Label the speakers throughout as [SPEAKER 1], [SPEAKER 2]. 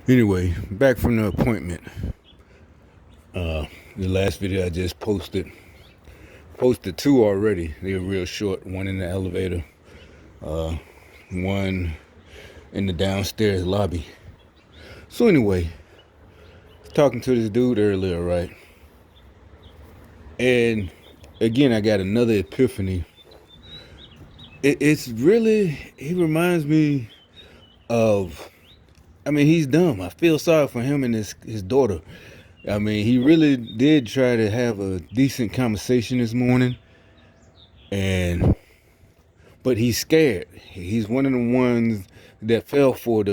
[SPEAKER 1] Anyway, back from the appointment. The last video I just posted two already. They're real short. One in the elevator, one in the downstairs lobby. So anyway, talking to this dude earlier, right? And again, I got another epiphany. It's really, he reminds me of, he's dumb. I feel sorry for him and his daughter. He really did try to have a decent conversation this morning, but he's scared. He's one of the ones that fell for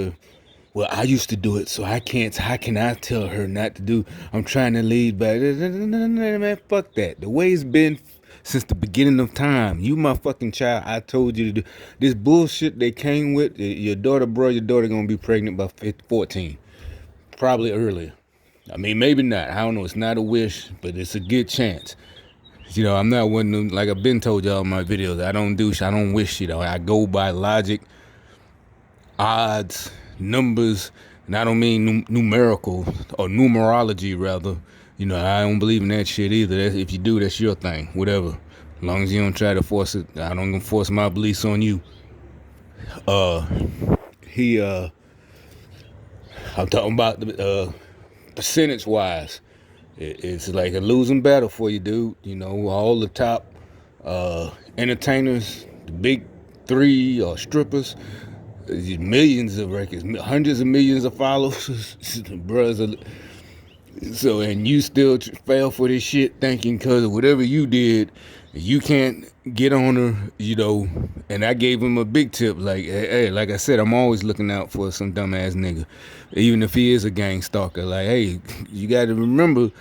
[SPEAKER 1] well, I used to do it, so I can't. How can I tell her not to do? I'm trying to lead back. Man, fuck that. The way it's been since the beginning of time. You my fucking child. I told you to do this bullshit they came with. Your daughter, bro, your daughter gonna be pregnant by 14. Probably earlier. Maybe not. I don't know. It's not a wish, but it's a good chance. I'm not one of them, like I've been told y'all in my videos, I don't wish, I go by logic, odds, numbers, and I don't mean numerical, or numerology rather. I don't believe in that shit either. If you do, that's your thing, whatever. As long as you don't try to force it, I don't gonna force my beliefs on you. I'm talking about the percentage wise. It's like a losing battle for you, dude. All the top entertainers, the big three or strippers, millions of records, hundreds of millions of followers, brothers. So, and you still fell for this shit thinking because of whatever you did, you can't get on her, And I gave him a big tip, like, hey, like I said, I'm always looking out for some dumbass nigga, even if he is a gang stalker. Like, hey, you got to remember.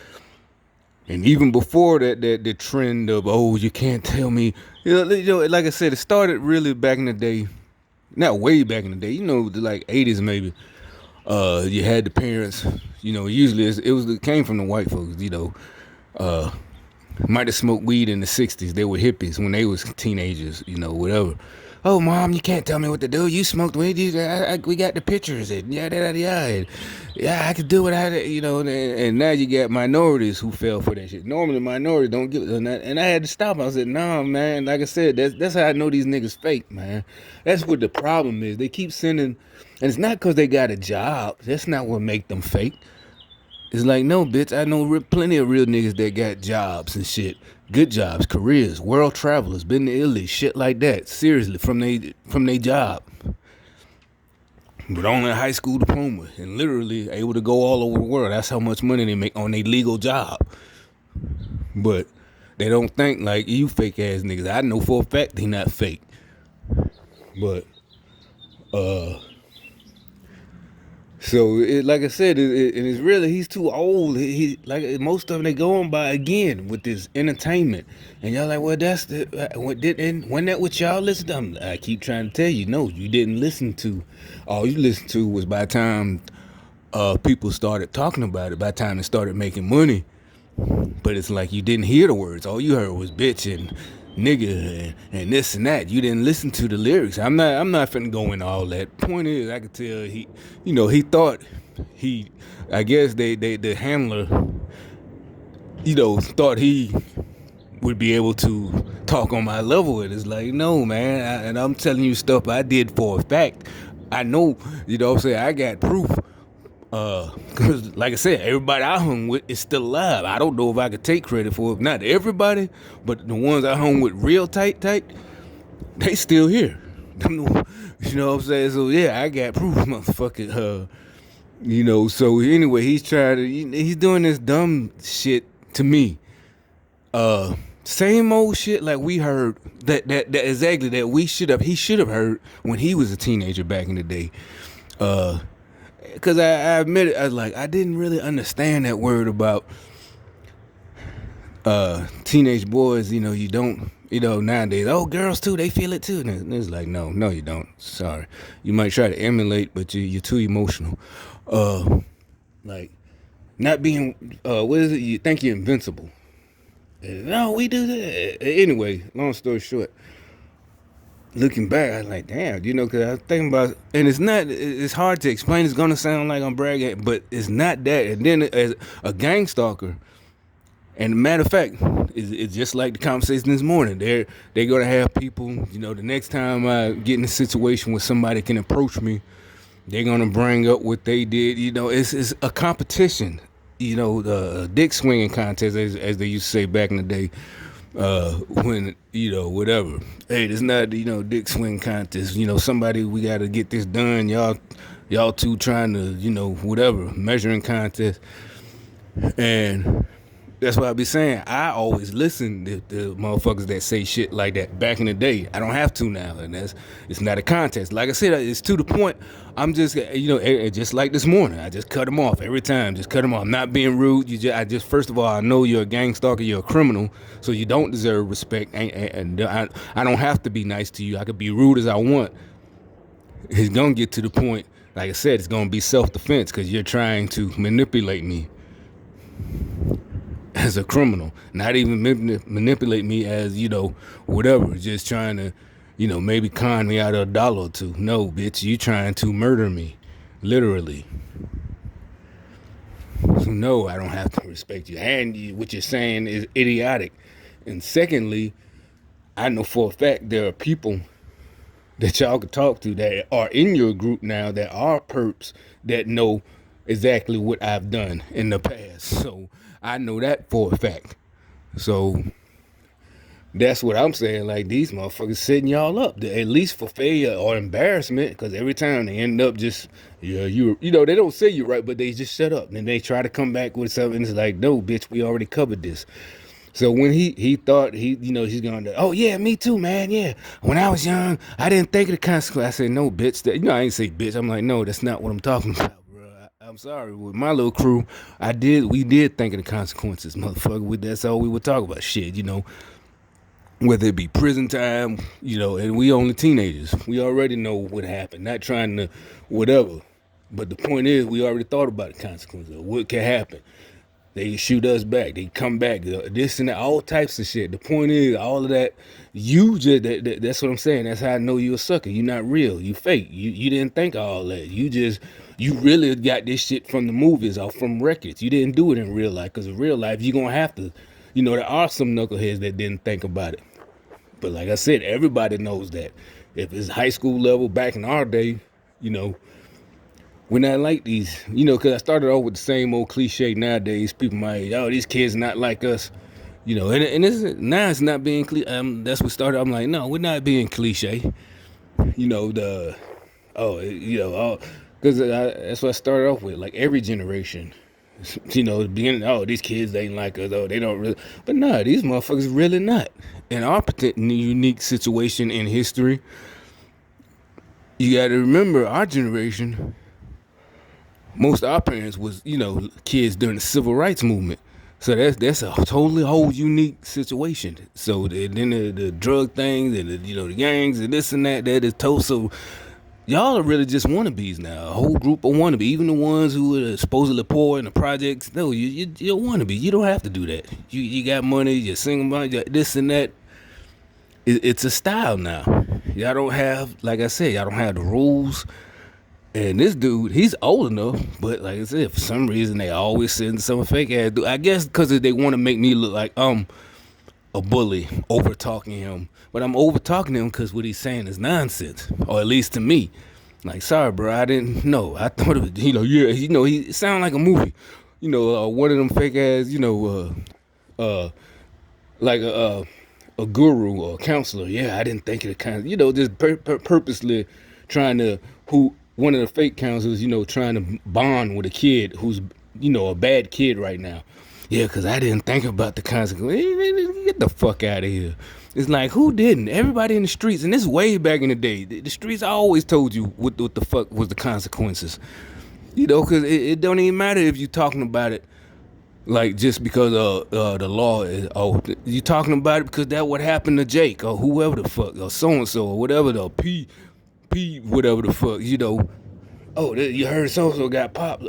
[SPEAKER 1] And even before that, the trend of, oh, you can't tell me, like I said, it started really back in the day, not way back in the day, like 80s maybe. You had the parents, usually it came from the white folks, might have smoked weed in the 60s. They were hippies when they was teenagers, whatever. Oh, mom, you can't tell me what to do. You smoked weed. We got the pictures. And yeah, I could do what and now you got minorities who fell for that shit. Normally, minorities don't give it. And I had to stop. I said, nah, man. Like I said, that's how I know these niggas fake, man. That's what the problem is. They keep sending, and it's not because they got a job. That's not what make them fake. It's like, no, bitch, I know plenty of real niggas that got jobs and shit. Good jobs, careers, world travelers, been to Italy, shit like that. Seriously, from they job. But only a high school diploma and literally able to go all over the world. That's how much money they make on their legal job. But they don't think like you fake ass niggas. I know for a fact they not fake. But, so, like I said, and it's really, he's too old. He like most of them, they go on by again with this entertainment, and y'all like, well, that's when that what y'all listen to. I keep trying to tell you, no, you didn't listen to. All you listened to was by the time people started talking about it. By the time they started making money, but it's like you didn't hear the words. All you heard was bitch and nigga and this and that. You didn't listen to the lyrics. I'm not finna go into all that. Point is, I could tell he thought I guess the handler, thought he would be able to talk on my level. And it's like, no, man. And I'm telling you stuff I did for a fact. I know, I got proof. Cause like I said, everybody I hung with is still alive. I don't know if I could take credit for it. Not everybody, but the ones I hung with real tight, they still here. You know what I'm saying? So yeah, I got proof, motherfucker. So anyway, he's doing this dumb shit to me. Same old shit like we heard that exactly that he should have heard when he was a teenager back in the day. Because I admit it, I didn't really understand that word about teenage boys. You don't, nowadays, oh, girls too, they feel it too. And it's like, no, you don't. Sorry. You might try to emulate, but you're too emotional. Like, not being, what is it? You think you're invincible. No, we do that. Anyway, long story short, looking back, I was like, damn, because I was thinking about, and it's hard to explain. It's gonna sound like I'm bragging, but it's not that. And then as a gang stalker, and matter of fact, it's just like the conversation this morning. They're gonna have people. The next time I get in a situation where somebody can approach me, they're gonna bring up what they did. It's a competition. The dick swinging contest, as they used to say back in the day. When whatever. Hey, it's not dick swing contest. Somebody, we got to get this done. Y'all two trying to whatever measuring contest, and that's what I be saying. I always listen to the motherfuckers that say shit like that back in the day. I don't have to now, and it's not a contest. Like I said, it's to the point. I'm just just like this morning. I just cut them off every time. Just cut them off. I'm not being rude. I just first of all, I know you're a gang stalker. You're a criminal, so you don't deserve respect. And I don't have to be nice to you. I could be rude as I want. It's gonna get to the point. Like I said, it's gonna be self-defense because you're trying to manipulate me as a criminal, not even manipulate me as whatever, just trying to maybe con me out of $1 or two. No, bitch, you trying to murder me, literally. So no, I don't have to respect you, and what you're saying is idiotic. And secondly, I know for a fact there are people that y'all could talk to that are in your group now that are perps that know exactly what I've done in the past. So I know that for a fact. So that's what I'm saying. Like, these motherfuckers setting y'all up, at least for failure or embarrassment, because every time they end up just, they don't say you right, but they just shut up. And they try to come back with something. It's like, no, bitch, we already covered this. So when he thought he's going to, oh yeah, me too, man, yeah. When I was young, I didn't think of the consequences. I said, no, bitch. I ain't say bitch. I'm like, no, that's not what I'm talking about, bro. I'm sorry. With my little crew, we did think of the consequences, motherfucker. That's all we would talk about, shit, whether it be prison time, and we only teenagers. We already know what happened. Not trying to whatever. But the point is, we already thought about the consequences of what can happen. They shoot us back. They come back. This and that, all types of shit. The point is, all of that, that's what I'm saying. That's how I know you a sucker. You're not real. You fake. You didn't think of all that. You really got this shit from the movies or from records. You didn't do it in real life, because in real life, you're going to have to, there are some knuckleheads that didn't think about it. But like I said, everybody knows that. If it's high school level back in our day, we're not like these, because I started off with the same old cliche nowadays. People might, oh, these kids not like us, and now it's not being cliche. That's what started. I'm like, no, we're not being cliche. Because that's what I started off with. Like every generation, beginning, oh, these kids ain't like us. Oh, they don't really. But no, these motherfuckers really not. In our unique situation in history, you got to remember our generation. Most of our parents was, kids during the civil rights movement. So that's a totally whole unique situation. So then the drug things and the gangs and this and that is total. So y'all are really just wannabes now. A whole group of wannabes. Even the ones who are supposedly poor in the projects. No, you're wannabe. You don't have to do that. You got money. You're single, this and that. It's a style now. Y'all don't have, like I said, y'all don't have the rules. And this dude, he's old enough, but like I said, for some reason they always send some fake ass dude. I guess because they want to make me look like I'm a bully, over talking him. But I'm over talking him because what he's saying is nonsense, or at least to me. Like, sorry, bro, I didn't know. I thought it was, he sound like a movie. One of them fake ass, like a guru or a counselor. Yeah, I didn't think of the kind of, just purposely trying to, one of the fake counselors, trying to bond with a kid who's, a bad kid right now. Yeah, because I didn't think about the consequences. Get the fuck out of here. It's like, who didn't? Everybody in the streets, and this way back in the day, the streets always told you what the fuck was the consequences. Because it don't even matter if you're talking about it like just because the law is, you talking about it because that what happened to Jake or whoever the fuck, or so-and-so, or whatever, the P, whatever the fuck, oh, you heard so-and-so got popped.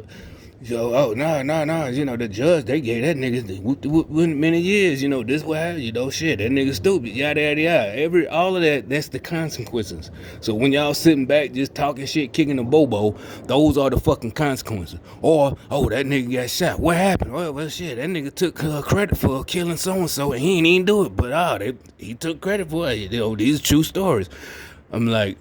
[SPEAKER 1] So, oh, no. The judge, they gave that nigga many years. This what happened. Shit, that nigga stupid. Yada, yada, yada. All of that, that's the consequences. So when y'all sitting back just talking shit, kicking the bobo, those are the fucking consequences. Or, oh, that nigga got shot. What happened? Well, shit, that nigga took credit for killing so-and-so, and he ain't even do it. But, he took credit for it. These are true stories. I'm like,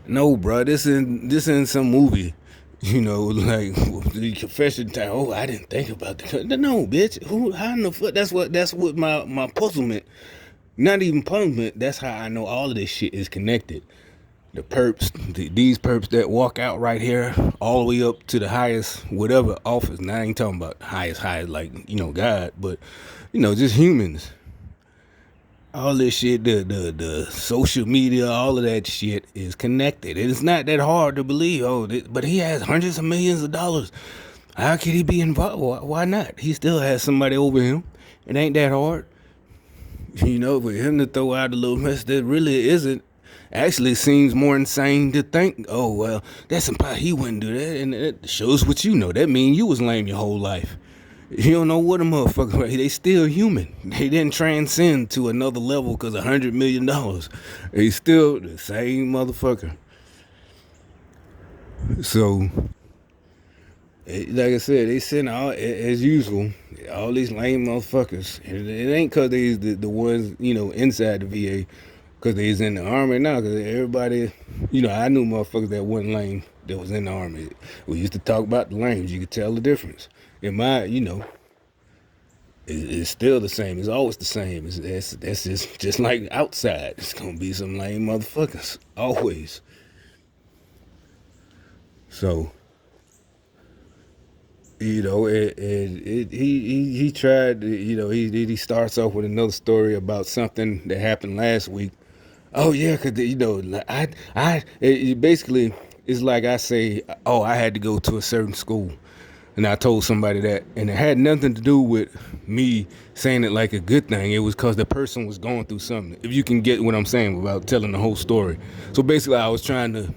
[SPEAKER 1] no, bro, this in some movie. Like the confession time. Oh, I didn't think about that. No, bitch. Who? How in the fuck? That's what my puzzlement. Not even puzzlement. That's how I know all of this shit is connected. The perps, these perps that walk out right here, all the way up to the highest whatever office. Now I ain't talking about highest like God, but just humans. All this shit, the social media, all of that shit is connected. It's not that hard to believe. But he has hundreds of millions of dollars. How could he be involved? Why not? He still has somebody over him. It ain't that hard. For him to throw out a little mess that really isn't. Actually seems more insane to think, oh, well, that's impossible. He wouldn't do that. And it shows what you know. That means you was lame your whole life. You don't know what a motherfucker. They still human. They didn't transcend to another level because $100 million. They still the same motherfucker. So, like I said, they send all as usual. All these lame motherfuckers. And it ain't because they the ones inside the VA. Because they was in the army now. Because everybody, I knew motherfuckers that wasn't lame that was in the army. We used to talk about the lames. You could tell the difference. In my, it's still the same. It's always the same. That's just like outside. It's gonna be some lame motherfuckers always. So he tried. He starts off with another story about something that happened last week. Oh yeah, cause basically it's like I say, oh, I had to go to a certain school. And I told somebody that, and it had nothing to do with me saying it like a good thing. It was because the person was going through something. If you can get what I'm saying without telling the whole story. So basically, I was trying to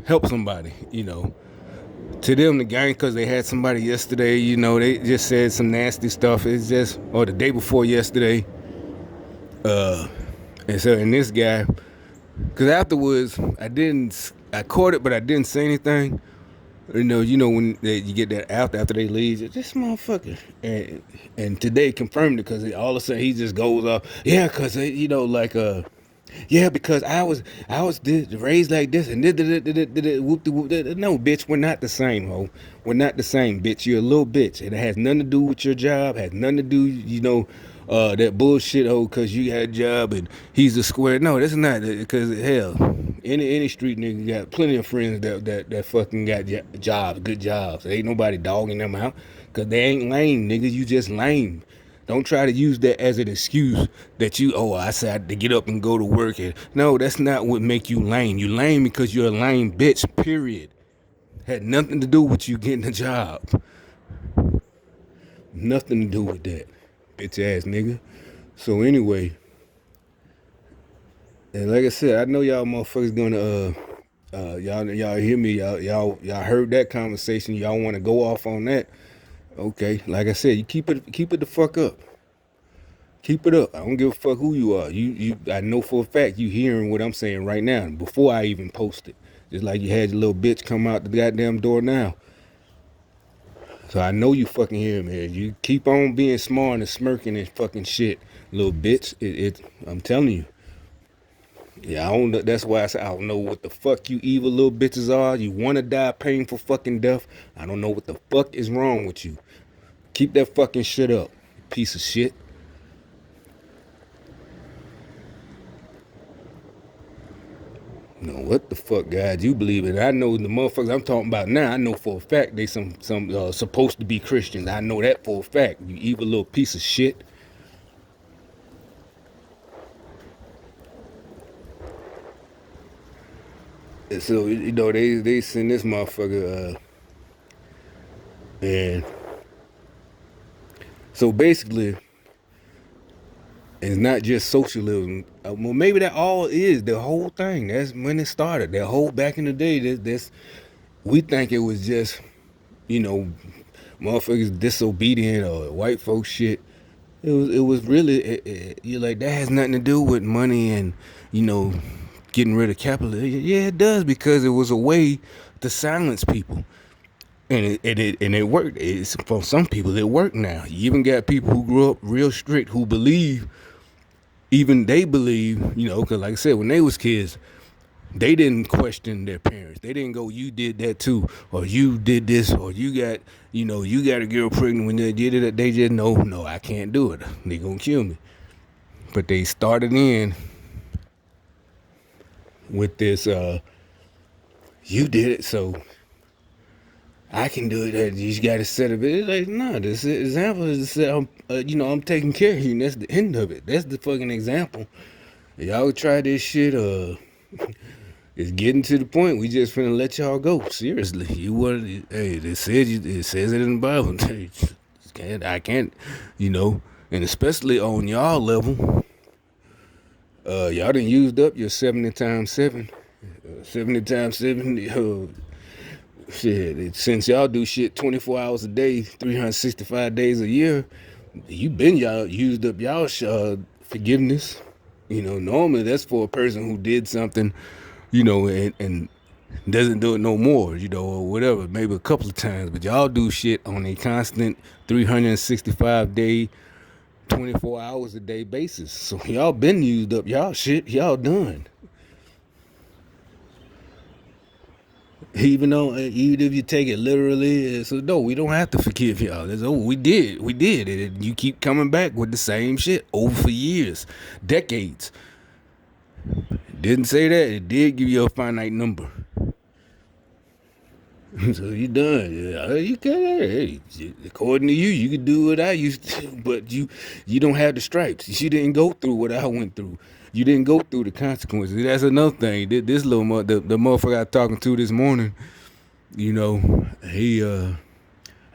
[SPEAKER 1] help somebody. To them, the gang, because they had somebody yesterday. They just said some nasty stuff. It's just, or the day before yesterday. And this guy, because afterwards, I caught it, but I didn't say anything. When you get that after they leave, this motherfucker, and today confirmed it because all of a sudden he just goes off, yeah, because yeah, because I was raised like this and no, bitch, we're not the same, ho. We're not the same, bitch. You're a little bitch, and it has nothing to do with your job. Has nothing to do, that bullshit, ho, because you had a job and he's a square. No, that's not because hell, any street nigga got plenty of friends that fucking got jobs, good jobs. There ain't nobody dogging them out because they ain't lame, niggas. You just lame. Don't try to use that as an excuse that I said to get up and go to work. And no, that's not what make you lame. You lame because you're a lame bitch, period. Had nothing to do with you getting a job. Nothing to do with that, bitch ass nigga. So anyway, and like I said, I know y'all motherfuckers gonna y'all hear me, y'all heard that conversation. Y'all want to go off on that. Okay, like I said, you keep it the fuck up. Keep it up. I don't give a fuck who you are. I know for a fact you hearing what I'm saying right now before I even post it. Just like you had your little bitch come out the goddamn door now. So I know you fucking hear me. You keep on being smart and smirking and fucking shit, little bitch. I'm telling you. Yeah, I don't know. That's why I say I don't know what the fuck you evil little bitches are. You want to die painful fucking death. I don't know what the fuck is wrong with you. Keep that fucking shit up, you piece of shit. What the fuck, guys? You believe it? I know the motherfuckers I'm talking about now. I know for a fact they some supposed to be Christians. I know that for a fact. You evil little piece of shit. And so they send this motherfucker, and so basically it's not just socialism. Well, maybe that all is the whole thing. That's when it started. That whole back in the day. This we think it was just, you know, motherfuckers disobedient or white folks shit. It was really you're like that has nothing to do with money and you know getting rid of capitalism. Yeah, it does because it was a way to silence people, and it worked. It's for some people it worked. Now you even got people who grew up real strict who believe, even they believe, because like I said, when they was kids, they didn't question their parents. They didn't go, "You did that too," or "You did this," or you got a girl pregnant when they did it." They just no, I can't do it. They gonna kill me. But they started in with this, "You did it, so I can do it." You just got to set it. It's like, no, this example is to say, I'm taking care of you, and that's the end of it. That's the fucking example. Y'all try this shit, it's getting to the point. We just finna let y'all go. Seriously, you want? Hey, it says it in the Bible. I can't, and especially on y'all level, y'all done used up your 70 times 7. 70 times 70. Shit, since y'all do shit 24 hours a day, 365 days a year, y'all used up y'all forgiveness. Normally that's for a person who did something, and doesn't do it no more, or whatever, maybe a couple of times. But y'all do shit on a constant 365-day, 24 hours a day basis. So y'all been used up y'all shit. Y'all done. Even if you take it literally, so no, we don't have to forgive y'all. We did, and you keep coming back with the same shit over for years, decades. Didn't say that. It did give you a finite number. So you done. Yeah, you can. Hey, according to you, you can do what I used to, but you don't have the stripes. You didn't go through what I went through. You didn't go through the consequences. That's another thing. This little the motherfucker I was talking to this morning, he I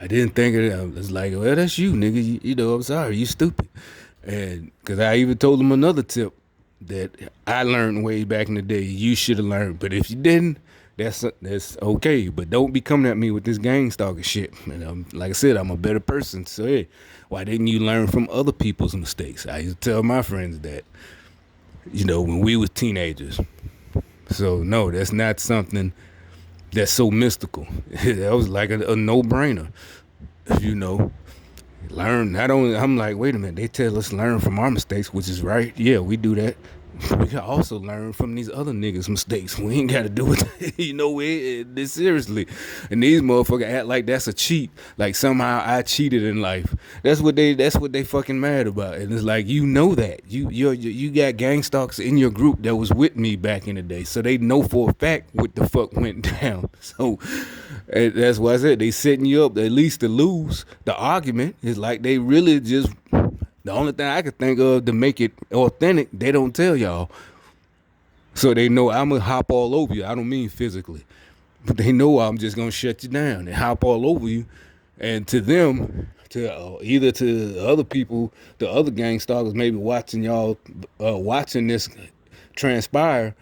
[SPEAKER 1] didn't think of it. I was like, well, that's you, nigga. I'm sorry, you stupid. And because I even told him another tip that I learned way back in the day. You should have learned, but if you didn't, that's okay. But don't be coming at me with this gang stalker shit. And like I said, I'm a better person. So hey, why didn't you learn from other people's mistakes? I used to tell my friends that, when we was teenagers. So no, that's not something that's so mystical. That was like a no-brainer. you know Learn. Not only, I'm like, wait a minute, they tell us learn from our mistakes, which is right. Yeah, we do that. We can also learn from these other niggas' mistakes. We ain't got to do it. This seriously. And these motherfuckers act like that's a cheat. Like somehow I cheated in life. That's what they fucking mad about. And it's like, that you got gang stalkers in your group that was with me back in the day, so they know for a fact what the fuck went down. So that's why I said they setting you up at least to lose. The argument is like they really just. The only thing I could think of to make it authentic, they don't tell y'all. So they know I'm going to hop all over you. I don't mean physically. But they know I'm just going to shut you down and hop all over you. And to them, either to other people, the other gang stalkers maybe watching y'all, watching this transpire,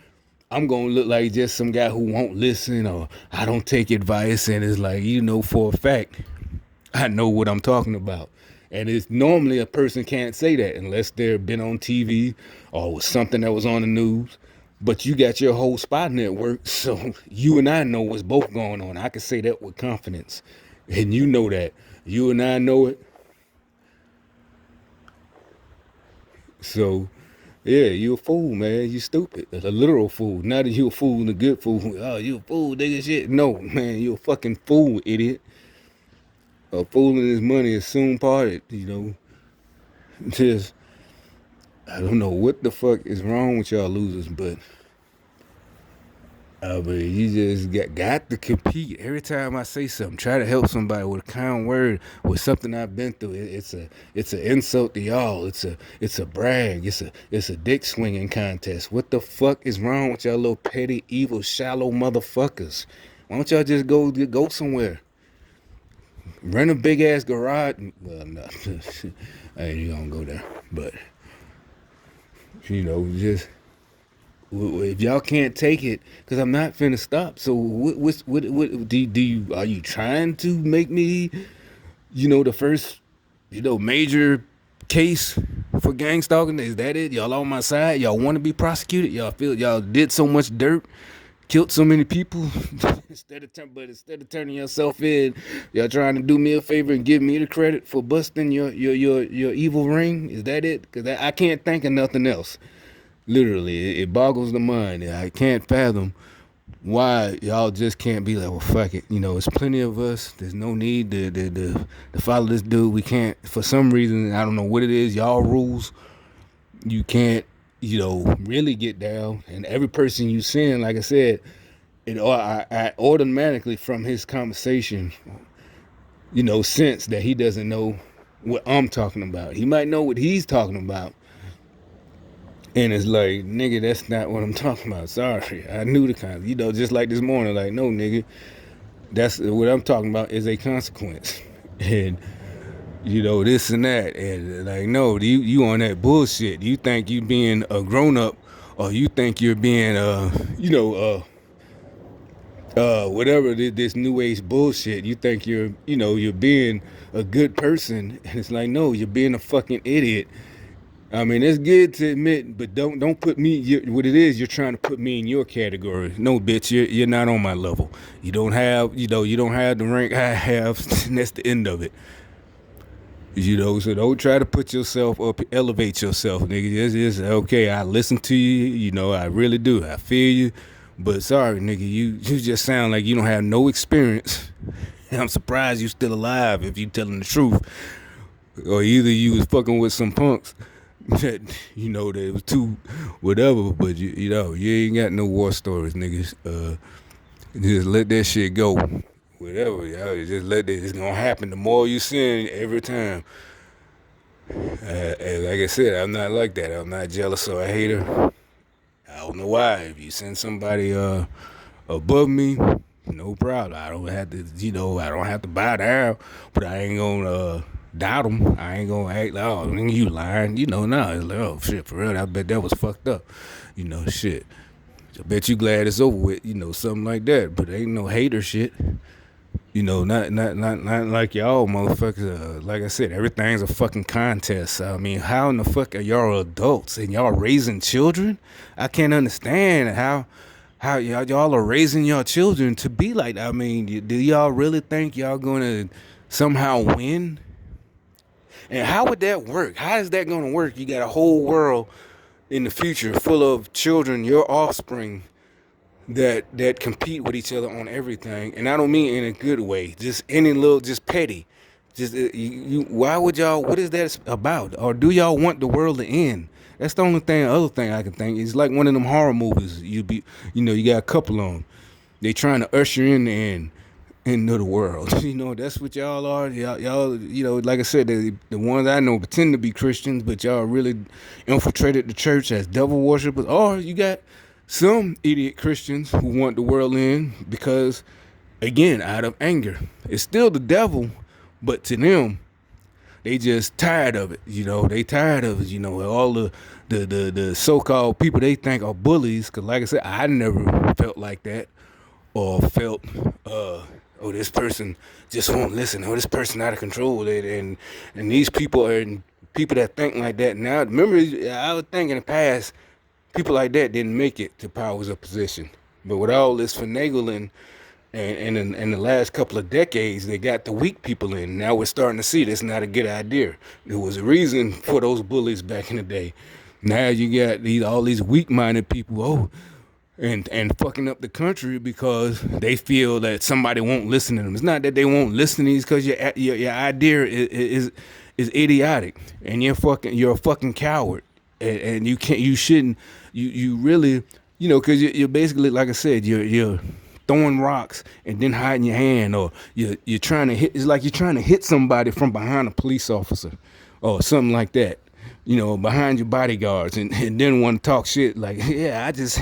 [SPEAKER 1] I'm going to look like just some guy who won't listen, or I don't take advice. And it's like, for a fact, I know what I'm talking about. And it's normally a person can't say that unless they've been on TV or was something that was on the news. But you got your whole spy network, so you and I know what's both going on. I can say that with confidence. And you know that. You and I know it. So, yeah, you a fool, man. You stupid. A literal fool. Not that you a fool and a good fool. Oh, you a fool, nigga, shit. No, man, you a fucking fool, idiot. A fool and his money is soon parted, Just, I don't know what the fuck is wrong with y'all losers, but you just got to compete. Every time I say something, try to help somebody with a kind word, with something I've been through. It's an insult to y'all. It's a brag. It's a dick swinging contest. What the fuck is wrong with y'all little petty, evil, shallow motherfuckers? Why don't y'all just go somewhere? Rent a big ass garage. Well, no, I ain't gonna go there. But just If y'all can't take it, because I'm not finna stop. So what do you are you trying to make me, the first, major case for gang stalking? Is that it? Y'all on my side? Y'all want to be prosecuted? Y'all feel y'all did so much dirt, killed so many people, instead of turning yourself in, y'all trying to do me a favor and give me the credit for busting your evil ring? Is that it? Because I can't think of nothing else. Literally, it boggles the mind. I can't fathom why y'all just can't be like, well, fuck it. It's plenty of us. There's no need to follow this dude. We can't, for some reason, I don't know what it is, y'all rules. You can't, really get down. And every person you send, like I said, I automatically from his conversation, sense that he doesn't know what I'm talking about. He might know what he's talking about. And it's like, nigga, that's not what I'm talking about. Sorry. I knew the kind, just like this morning, like, no, nigga, that's what I'm talking about is a consequence. And, this and that. And like, no, you on that bullshit. You think you being a grown up, or you think you're being, whatever this new age bullshit. You think you're being a good person. And it's like, no, you're being a fucking idiot. I mean, it's good to admit, but don't put me. What it is, you're trying to put me in your category. No, bitch, you're not on my level. You don't have the rank I have, and that's the end of it. So don't try to put yourself up, elevate yourself, nigga. Just okay. I listen to you. I really do. I feel you, but sorry, nigga, you just sound like you don't have no experience. And I'm surprised you still alive if you telling the truth, or either you was fucking with some punks that that was too whatever, but you ain't got no war stories, niggas. Just let that shit go. Whatever, y'all just let that. It's gonna happen. The more you sin, every time. And like I said, I'm not like that. I'm not jealous or a hater. I don't know why. If you send somebody above me, no problem. I don't have to, I don't have to bow down, but I ain't gonna doubt them. I ain't gonna act like, oh, you lying. Nah, it's like, oh, shit, for real, I bet that was fucked up. Shit. I bet you glad it's over with, something like that. But ain't no hater shit. Not like y'all motherfuckers. Like I said, everything's a fucking contest. I mean, how in the fuck are y'all adults and y'all raising children? I can't understand how y'all are raising your children to be like that. I mean, do y'all really think y'all gonna somehow win? And how would that work? How is that gonna work? You got a whole world in the future full of children, your offspring, that compete with each other on everything. And I don't mean in a good way, just any little, just petty. Just why would y'all, what is that about? Or do y'all want the world to end? That's the only thing. Other thing I can think is like one of them horror movies. You got a couple of them. They trying to usher in the end into the world. That's what y'all are. Y'all, like I said, the ones I know pretend to be Christians, but y'all really infiltrated the church as devil worshippers. Or you got some idiot Christians who want the world in because, again, out of anger. It's still the devil, but to them, they just tired of it. They tired of it. All the so-called people they think are bullies. Because, like I said, I never felt like that or felt, oh, this person just won't listen. Oh, this person out of control. And these people are people that think like that now. Remember, I would think in the past, people like that didn't make it to powers of position. But with all this finagling and in the last couple of decades, they got the weak people in. Now we're starting to see that's not a good idea. There was a reason for those bullies back in the day. Now you got all these weak-minded people, and fucking up the country because they feel that somebody won't listen to them. It's not that they won't listen to these, because your idea is idiotic, and you're a fucking coward, and you shouldn't, you really, because you're basically, like I said, you're throwing rocks and then hiding your hand, or you're trying to hit. It's like you're trying to hit somebody from behind a police officer or something like that. Behind your bodyguards, and then want to talk shit like, yeah, I just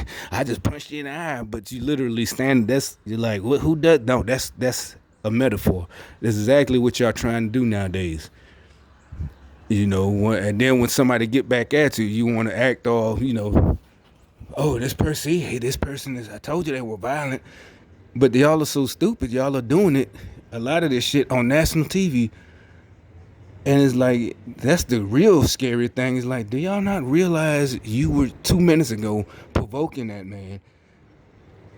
[SPEAKER 1] punched you in the eye, but you literally stand. You're like, what? Who does? No, that's a metaphor. That's exactly what y'all trying to do nowadays. And then when somebody get back at you, you want to act all, oh, this person, hey, this person is, I told you they were violent. But y'all are so stupid. Y'all are doing it. A lot of this shit on national TV. And it's like, that's the real scary thing. It's like, do y'all not realize you were 2 minutes ago provoking that man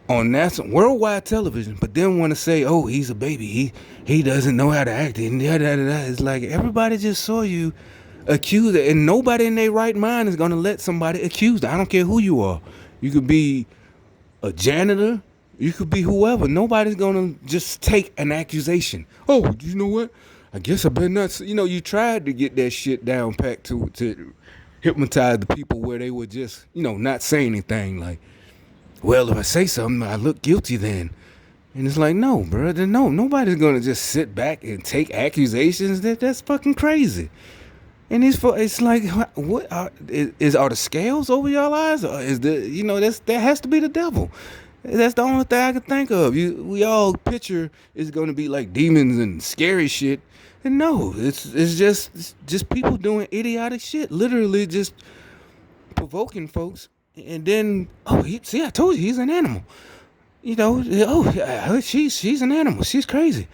[SPEAKER 1] on national worldwide television, but then want to say, oh, he's a baby. He doesn't know how to act. And it's like, everybody just saw you accuse it. And nobody in their right mind is going to let somebody accuse it. I don't care who you are. You could be a janitor. You could be whoever. Nobody's gonna just take an accusation. Oh, you know what? I guess I better not. You tried to get that shit down packed to hypnotize the people where they would just, not say anything. Like, well, if I say something, I look guilty then. And it's like, no, brother, no. Nobody's gonna just sit back and take accusations. That's fucking crazy. And it's like, what are the scales over your eyes? Or is that has to be the devil. That's the only thing I can think of. We all picture it's gonna be like demons and scary shit, and no, it's just people doing idiotic shit, literally just provoking folks, and then see, I told you he's an animal. She's an animal. She's crazy,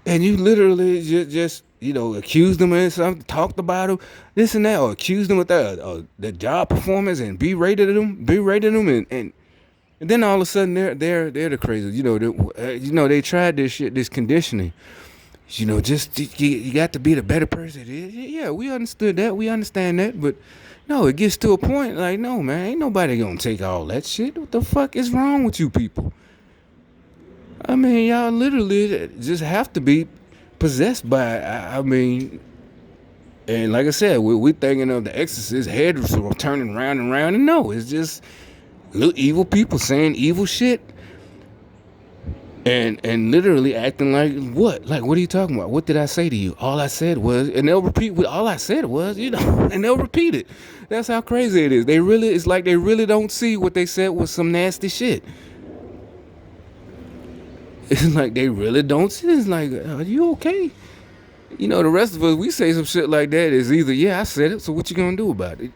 [SPEAKER 1] and you literally just accused them of something, talked about them, this and that, or accused them with the job performance and berated them, and then all of a sudden they're the crazy. They tried this shit, this conditioning. Just you got to be the better person. Yeah, we understood that. We understand that. But no, it gets to a point like, no, man, ain't nobody gonna take all that shit. What the fuck is wrong with you people? I mean, y'all literally just have to be possessed by. I mean, and like I said, we thinking of the Exorcist, heads turning round and round, and no, it's just little evil people saying evil shit and literally acting like what? Like, what are you talking about? What did I say to you? All I said was, and they'll repeat what all I said was, and they'll repeat it. That's how crazy it is. It's like they really don't see what they said was some nasty shit. It's like they really don't see it. It's like, are you okay? The rest of us, we say some shit like that is either, yeah, I said it, so what you gonna do about it?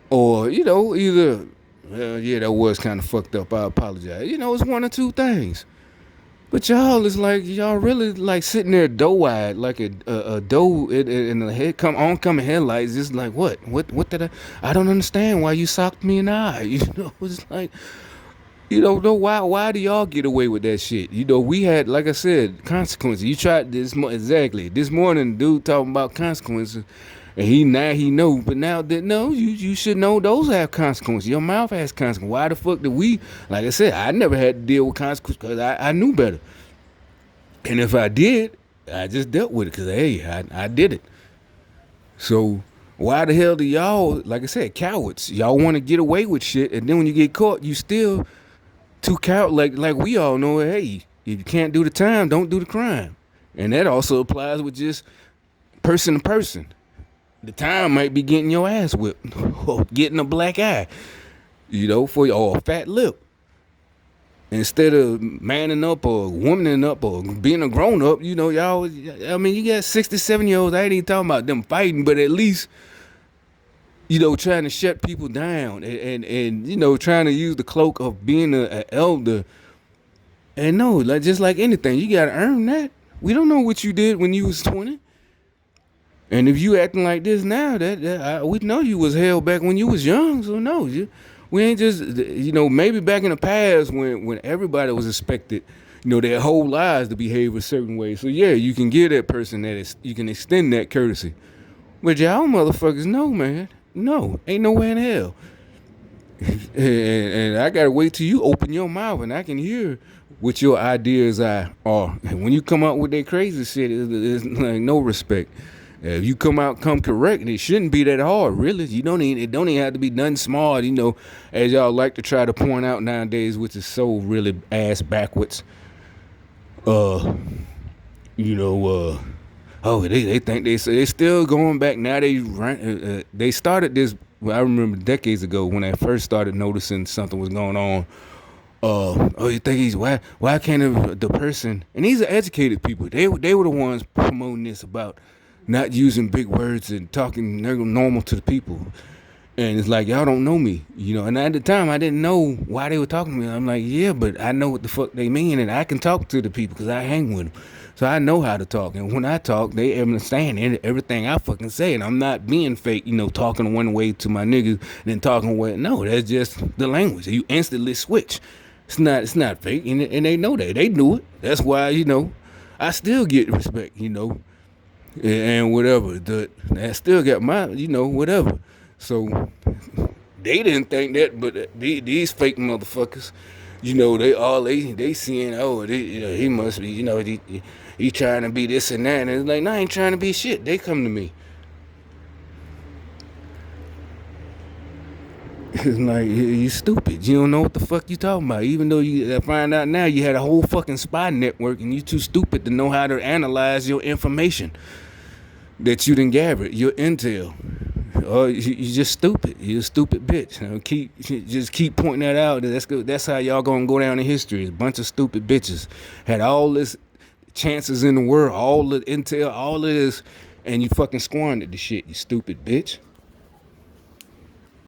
[SPEAKER 1] Or either, well, yeah, that was kind of fucked up. I apologize. It's one or two things. But y'all is like, y'all really like sitting there doe-eyed, like a doe in the oncoming headlights. Just like, what did I don't understand why you socked me in the eye. It's like, you don't know why do y'all get away with that shit? We had, like I said, consequences. You tried this exactly this morning, dude talking about consequences. And he know, but now that no, you should know those have consequences. Your mouth has consequences. Why the fuck did we? Like I said, I never had to deal with consequences because I knew better. And if I did, I just dealt with it because hey, I did it. So why the hell do y'all, like I said, cowards? Y'all want to get away with shit, and then when you get caught, you still too coward. Like we all know, hey, if you can't do the time, don't do the crime, and that also applies with just person to person. The time might be getting your ass whipped or getting a black eye, or a fat lip. Instead of manning up or womaning up or being a grown up, y'all, I mean, you got 67-year-olds. I ain't even talking about them fighting, but at least, trying to shut people down and trying to use the cloak of being an elder. And no, just like anything, you got to earn that. We don't know what you did when you was 20. And if you acting like this now, we know you was held back when you was young. So no, we ain't just, maybe back in the past when everybody was expected, their whole lives to behave a certain way. So yeah, you can give that person you can extend that courtesy. But y'all motherfuckers, no, man. No, ain't nowhere in hell. and I gotta wait till you open your mouth and I can hear what your ideas are. And when you come out with that crazy shit, it's like no respect. If you come correct, and it shouldn't be that hard, really. It don't even have to be done smart, as y'all like to try to point out nowadays, which is so really ass backwards. They think they still going back now. They started this. Well, I remember decades ago when I first started noticing something was going on. You think why can't the person? And these are educated people. They were the ones promoting this about not using big words and talking normal to the people. And it's like, y'all don't know me, you know. And at the time, I didn't know why they were talking to me. I'm like, yeah, but I know what the fuck they mean, and I can talk to the people because I hang with them. So I know how to talk. And when I talk, they understand everything I fucking say. And I'm not being fake, you know, talking one way to my niggas and then talking away. No, that's just the language. You instantly switch. It's not fake, and they know that. They knew it. That's why, you know, I still get respect, you know, and whatever. I still got my, you know, whatever. So they didn't think that, but these fake motherfuckers, you know, they seeing, oh, you know, he must be, you know, he trying to be this and that, and it's like, no, I ain't trying to be shit. They come to me. It's like, you stupid. You don't know what the fuck you talking about. Even though you find out now you had a whole fucking spy network, and you too stupid to know how to analyze your information that you done gathered, your intel. Oh, you just stupid. You're a stupid bitch. You know, just keep pointing that out. That's how y'all gonna go down in history. A bunch of stupid bitches had all this chances in the world, all the intel, all of this, and you fucking squandered the shit. You stupid bitch.